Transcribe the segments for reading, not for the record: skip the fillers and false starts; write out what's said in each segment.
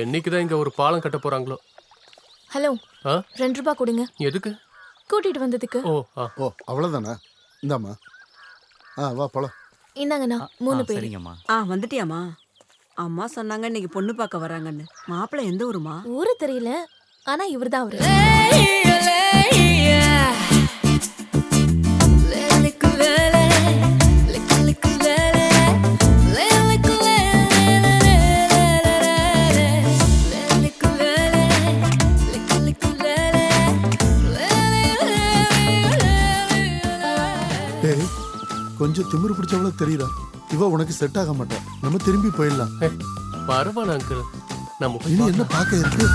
என்னைக்குதான் இங்க ஒரு பாலம் கட்ட போறாங்களோ. ஹலோ, ஆ? ₹2 கொடுங்க. எதுக்கு? கூட்டிட்டு வந்ததுக்கு. ஓ ஆ. ஓ அவ்வளோதானா? இந்தாம்மா. வா போலாம். இந்தாங்கண்ணா, 3 பேர். சரிங்கம்மா. வந்துட்டியாம்மா? அம்மா சொன்னாங்க இன்னைக்கு பொண்ணு பார்க்க வராங்கன்னு. மாப்பிள்ளை எந்த ஊருமா? ஊரு தெரியல, ஆனா இவர்தான் அவரு. டேய் கொஞ்சம் திமிரு பிடிச்சவள தெரியுதா? இவ உனக்கு செட் ஆக மாட்டா. நம்ம திரும்பி போயிடலாம். பரவாயில்ல அங்கிள், நம்ம போய் இனி என்ன பார்க்கலாம். பார்க்க இருக்கு?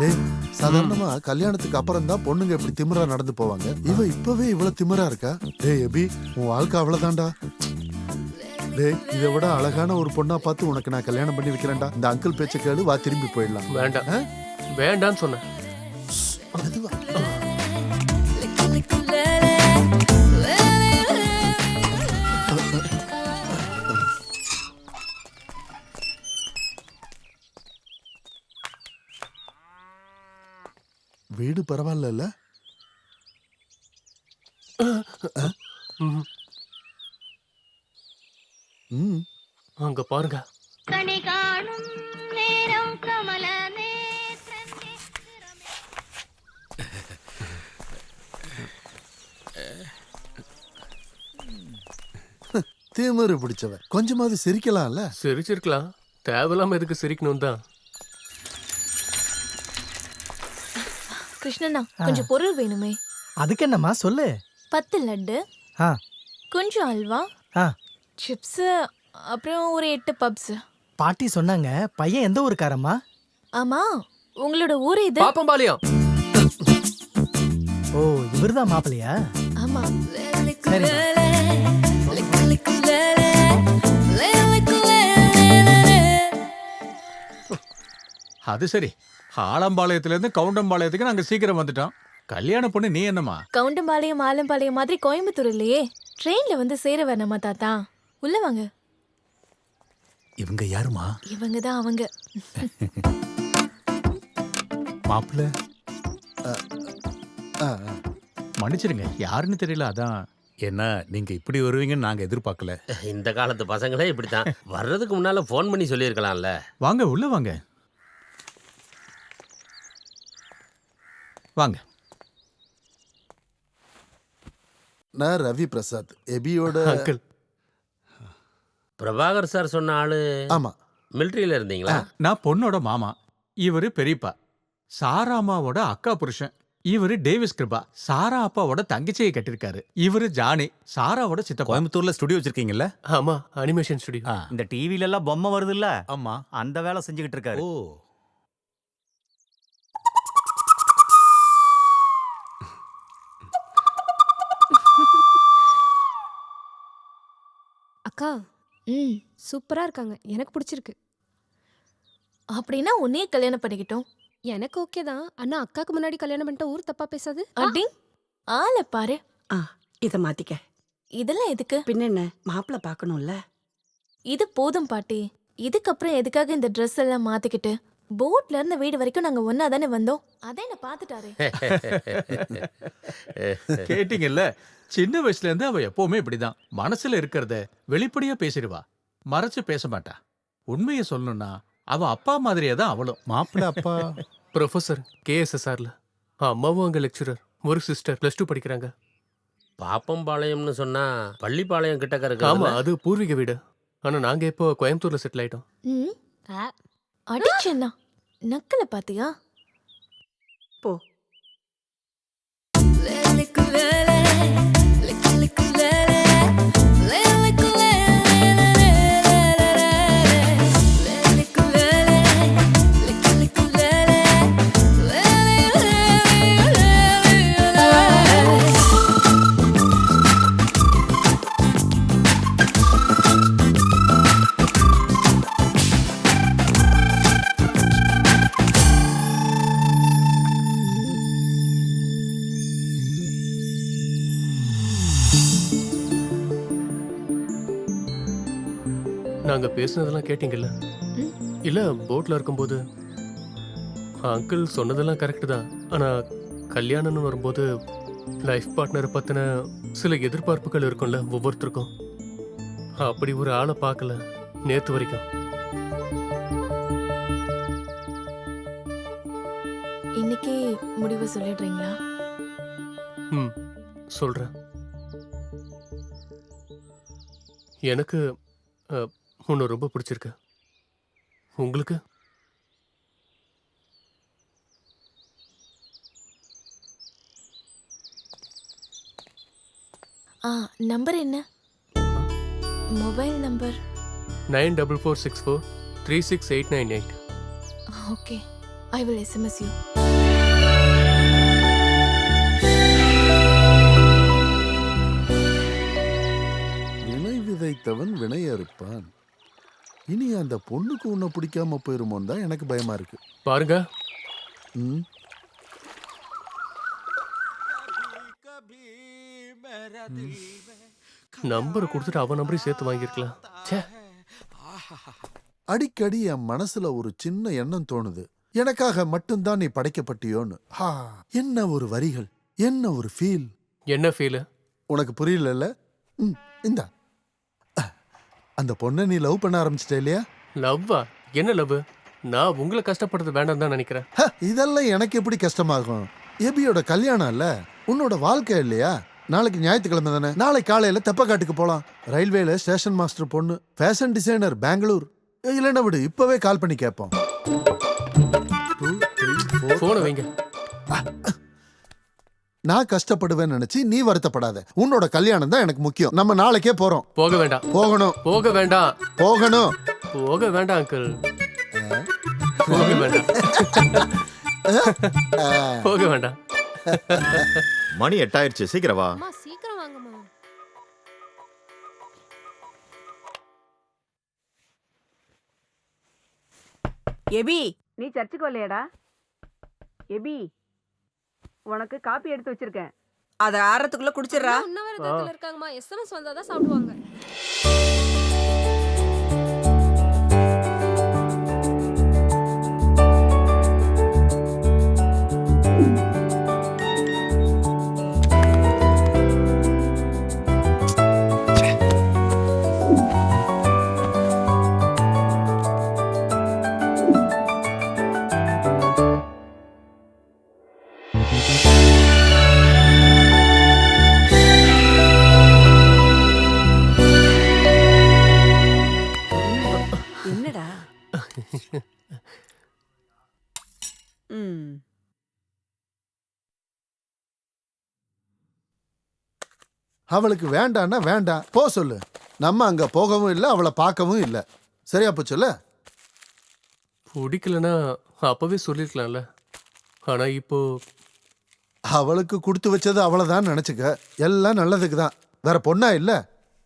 டேய் சாதாரணமா கல்யாணத்துக்கு அப்புறம் தான் பொண்ணுங்க இப்படி திமிரா நடந்து போவாங்க. இவ இப்பவே இவ்வளவு திமிரா இருக்கா? டேய் எபி, உன் வாழ்க்கை அவ்வளவுதான்டா. டேய் இதை விட அழகான ஒரு பொண்ணா பார்த்து உனக்கு நான் கல்யாணம் பண்ணி வைக்கிறேன்டா. இந்த அங்கிள் பேச்ச கேளு, வா திரும்பி போயிடலாம். வேண்டாம், வேண்டான்னு சொன்னேன். மெதுவா. வீடு பரவாயில்ல. ம், ம் அங்க பாருங்க. கனி காணும் நேரம் கமல திமிரு பிடிச்சவ. கொஞ்சமாவது சிரிக்கலாம்ல. சிரிச்சிருக்கலாம், தேவையில்லாம எதுக்கு சிரிக்கணும் தான். கிருஷ்ணண்ணா, கொஞ்சம் பொருள் வேணுமே. அதுக்கு என்னம்மா சொல்லு. 10 லட்டு, ஆ கொஞ்சம் அல்வா, ஆ சிப்ஸ், அப்புறம் ஒரு 8 பப்ஸ். பாட்டி சொன்னாங்க பையன் எந்த ஊருக்காரம்மா? ஆமா, உங்களோட ஊர் இது? பாப்பம்பாளையம். ஓ இவர்தான் மாப்பிள்ளையா? ஆமா. சரி. அது சரி, ஆலம்பாளையத்துல இருந்து கவுண்டம்பாளையத்துக்கு நாங்க சீக்கிரம் வந்துட்டோம். கல்யாண பொண்ணு நீ என்னம்மா? கவுண்டம்பாளையம் ஆலம்பாளையம் மாதிரி கோயம்புத்தூர் இல்லையே. ட்ரெயின்ல வந்து சேர வேணாமா தாத்தா? உள்ள வாங்க. இவங்க யாருமா? இவங்க தான் அவங்க. மாப்பிள்ள ஆ, மன்னிச்சிருங்க, யாருன்னு தெரியல, அதான். என்ன நீங்க இப்படி வருவீங்கன்னு நாங்க எதிர்பார்க்கல. இந்த காலத்து பசங்களே இப்படித்தான். வர்றதுக்கு முன்னால ஃபோன் பண்ணி சொல்லியிருக்கலாம்ல. வாங்க உள்ள வாங்க. வாங்க. நான் ரவி பிரசாத், எபியோட அங்கிள், பிரபாகர் சார் சொன்ன ஆளு ஆமா. மிலிட்ரியில இருந்தீங்களா? நான் பொண்ணோட மாமா, இவரு பெரியப்பா. சாரா அம்மாவோட அக்கா புருஷன். இவரு டேவிஸ் கிருபா, சாரா அப்பாவோட தங்கச்சியை கட்டிருக்காரு. இவரு ஜானி, சாராவோட சித்தப்பா. கோயம்புத்தூர்ல ஸ்டுடியோ வச்சிருக்கீங்கல்ல? ஆமா, அனிமேஷன் ஸ்டுடியோ. இந்த டிவில எல்லாம் பொம்மை வருதுல்ல? ஆமா. அந்த வேலை செஞ்சுக்கிட்டு இருக்காரு. ஓ, அக்கா ம், சூப்பரா இருக்காங்க, எனக்கு பிடிச்சிருக்கு. அப்படின்னா உன்னையே கல்யாணம் பண்ணிக்கிட்டோம். எனக்கு ஓகே தான். ஆனா அக்காக்கு முன்னாடி கல்யாணம் பண்ணிட்ட ஊர் தப்பா பேசாது. அடி ஆளை பாரு. இதை மாத்திக்க. இதெல்லாம் எதுக்கு? பின்ன என்ன, மாப்பிள்ளை பார்க்கணும்ல. இது போதும் பாட்டி. இதுக்கப்புறம் எதுக்காக இந்த ட்ரெஸ் எல்லாம் மாத்திக்கிட்டு? போட்ல இருந்து வீடு வரைக்கும் நாங்க ஒன்னா தானே வந்தோம். அதை என்ன பாத்துட்டாரு. கேட்டீங்கல்ல, சின்ன வயசுல இருந்து அவ எப்பவுமே இப்படிதான். மனசுல இருக்கிறத வெளிப்படையா பேசிடுவா, மறைச்சு பேச மாட்டா. உண்மையை சொல்லணும்னா அவ அப்பா மாதிரியே தான் அவளும். மாப்பிள்ள அப்பா ப்ரொஃபசர் KSSRல. அம்மாவும் அங்க லெக்சரர். ஒரு சிஸ்டர் +2 படிக்கிறாங்க. பாப்பம்பாளையம்னு சொன்னா பள்ளிப்பாளையம் கிட்டக்க ஆமா, இருக்கு. அது பூர்வீக வீடு. ஆனா நாங்க இப்போ கோயம்புத்தூர்ல செட்டில் ஆயிட்டோம். ம், அடிச்சேன்னா நக்கல பாத்தியா? போ. நாங்க பேசுனதெல்லாம் கேட்டீங்கல்ல? ம். இல்ல போட்ல இருக்கும்போது அங்கிள் சொன்னதெல்லாம் கரெக்ட் தான். ஆனா கல்யாணம்னு வரும்போது லைஃப் பார்ட்னரை பத்தின சில எதிர்பார்ப்புகள் இருக்கும்ல ஒவ்வொருத்தருக்கும். அப்படி ஒரு ஆளை பார்க்கல நேத்து வரைக்கும். இன்னைக்கு முடிவு சொல்லிடுறீங்களா? ம் சொல்றேன். எனக்கு உன்னை ரொம்ப பிடிச்சிருக்கு. உங்களுக்கு? நம்பர் என்ன? Mobile number 9446436898. Okay, I will SMS you. வினை விதைத்தவன் வினை அறுப்பான். இனி அந்த பொண்ணுக்கு உன்னை பிடிக்காம போயிருமோன்னு தான் எனக்கு பயமா இருக்கு. பாருங்க, ம் நம்பர் கொடுத்துட்டு அவன் நம்பரையும் சேர்த்து வாங்கியிருக்கலாம். ச்சே. அடிக்கடி என் மனசுல ஒரு சின்ன எண்ணம் தோணுது. எனக்காக மட்டும்தான் நீ படைக்கப்பட்டியோன்னு. என்ன ஒரு வரிகள், என்ன ஒரு ஃபீல். என்ன ஃபீல்? உனக்கு புரியல? இந்தா அந்த பொண்ணை நீ லவ் பண்ண ஆரம்பிச்சிட்ட இல்லையா? லவ்வா? என்ன லவ்? நான் உங்களை கஷ்டப்படுறது வேண்டாம் தான் நினைக்கிறேன். இதெல்லாம் எனக்கு எப்படி கஷ்டமாகும்? எபியோட கல்யாணம் இல்ல, உன்னோட வாழ்க்கை இல்லையா? நாளைக்கு ஞாயிற்றுக்கிழமை தானே. நாளை காலையில தெப்பக்காட்டுக்கு போலாம். ரயில்வேல ஸ்டேஷன் மாஸ்டர் பொண்ணு, ஃபேஷன் டிசைனர், பெங்களூர். இல்லைன்னா விடு, இப்பவே கால் பண்ணி கேட்போம். போனை வைங்க. நான் கஷ்டப்படுவேன்னு நினைச்சு நீ வருத்தப்படாத. உன்னோட கல்யாணம் தான் எனக்கு முக்கியம். நம்ம நாளைக்கே போறோம். போக வேண்டாம். போகணும். போக வேண்டாம். போகணும். போக வேண்டாம் அங்கிள். போக வேண்டாம். போக வேண்டாம். மணி 8 ஆயிடுச்சு, சீக்கிரம் வா. அம்மா சீக்கிரம் வாங்கம்மா. எபி, நீ சர்ச்சுக்கு வரலையாடா? எபி, உனக்கு காப்பி எடுத்து வச்சிருக்கேன். அதை ஆறத்துக்குள்ள குடிச்சிடுறா. உண்ணாவிரதத்துல இருக்காங்கம்மா. எஸ்எம்எஸ் வந்தாதான் சாப்பிடுவாங்க. என்னடா? ம். அவளுக்கு வேண்டான்னா வேண்டாம், போ சொல்லு. நம்ம அங்க போகவும் இல்லை, அவளை பார்க்கவும் இல்லை. சரியா போச்சுல்ல? பிடிக்கலன்னா அப்பவே சொல்லிருக்கலாம்ல. ஆனா இப்போ அவளுக்கு கொடுத்து வச்சது அவ்வளவுதான் நினைச்சுக்க. எல்லாம் நல்லதுக்கு தான். வேற பொண்ணா இல்ல?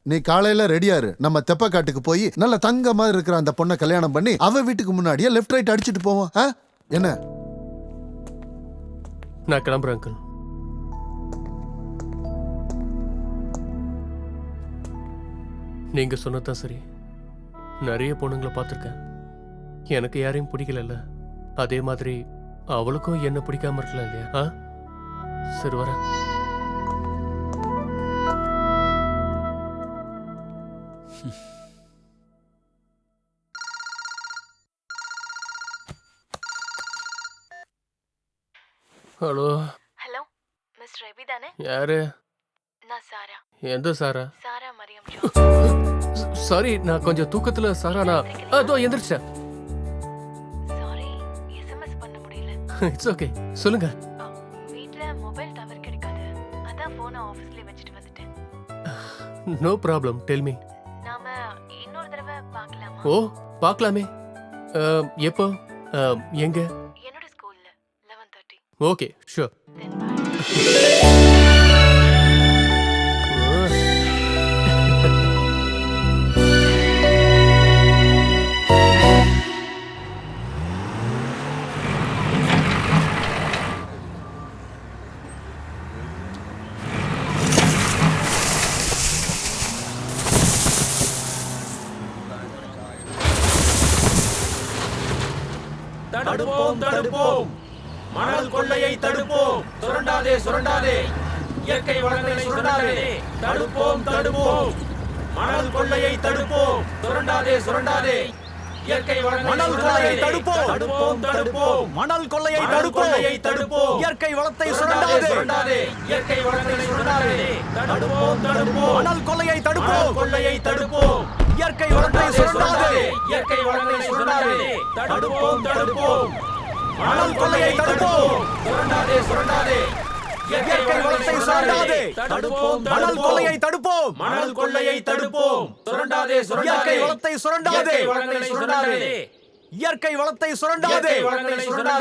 நீ காலையில ரெடியாரு, நம்ம தெப்பக்காட்டுக்கு போய் நல்ல தங்கமா இருக்கிற அந்த பொண்ணை கல்யாணம் பண்ணி அவ வீட்டுக்கு முன்னாடியே லெஃப்ட் ரைட் அடிச்சுட்டு போவோம். என்ன? நான் கிளம்புறேன் அங்கிள். நீங்க சொன்னதான் சரி. நிறைய பொண்ணுங்களை பார்த்துருக்கேன். எனக்கு யாரையும் பிடிக்கல. அதே மாதிரி அவளுக்கும் என்ன பிடிக்காம இருக்கலாம் இல்லையா? சரி வரேன். ஹலோ. ஹலோ, மிஸ்டர் எபி தானே? யாரு? நான் சாரா. எந்த சாரா? சாரா மரியம். சாரி, நான் கொஞ்சம் தூக்கத்துல சாரா. நான் அதோ எந்திரிச்சேன். சாரி, எஸ்எம்எஸ் பண்ண முடியல. இட்ஸ் ஓகே, சொல்லுங்க. வீட்ல மொபைல் டவர் கிடைக்காது. அதான் போனை ஆபீஸ்ல வச்சிட்டு வந்துட்டேன். No problem, tell me. நாம இன்னொரு தடவை பார்க்கலாமா? ஓ, பார்க்கலாமே. எப்போ? எங்க? என்னோட ஸ்கூல்ல 11:30. Okay, sure. Then bye. தடுப்போம் தடுப்போம் மணல் கொள்ளையை தடுப்போம் சுரண்டாதே சுரண்டாதே இயற்கை வளங்களை சுரண்டாதே தடுப்போம் தடுப்போம் மணல் கொள்ளையை தடுப்போம் சுரண்டாதே சுரண்டாதே இயற்கை மணல் கொள்ளையை தடுப்போம் தடுப்போம் தடுப்போம் மணல் கொள்ளையை தடுப்போம் இயற்கை வளத்தை சுரண்டாதே இயற்கை வளங்களை சுரண்டாதே தடுப்போம் தடுப்போம் மணல் கொள்ளையை தடுப்போம் இயற்கை வளத்தை சுரண்டாதே இயற்கை வளங்களை சுரண்டாதே தடுப்போம் தடுப்போம் மணல் கொள்ளையை தடுப்போம் சுரண்டாதே சுரண்டாதே இயற்கை வளத்தை சுரண்டாதே தடுப்போம் மணல் கொள்ளையை தடுப்போம் மணல் கொள்ளையை தடுப்போம் சுரண்டாதே சுரண்டாதே இயற்கை வளத்தை சுரண்டாதே இயற்கை வளத்தை சுரண்டாதே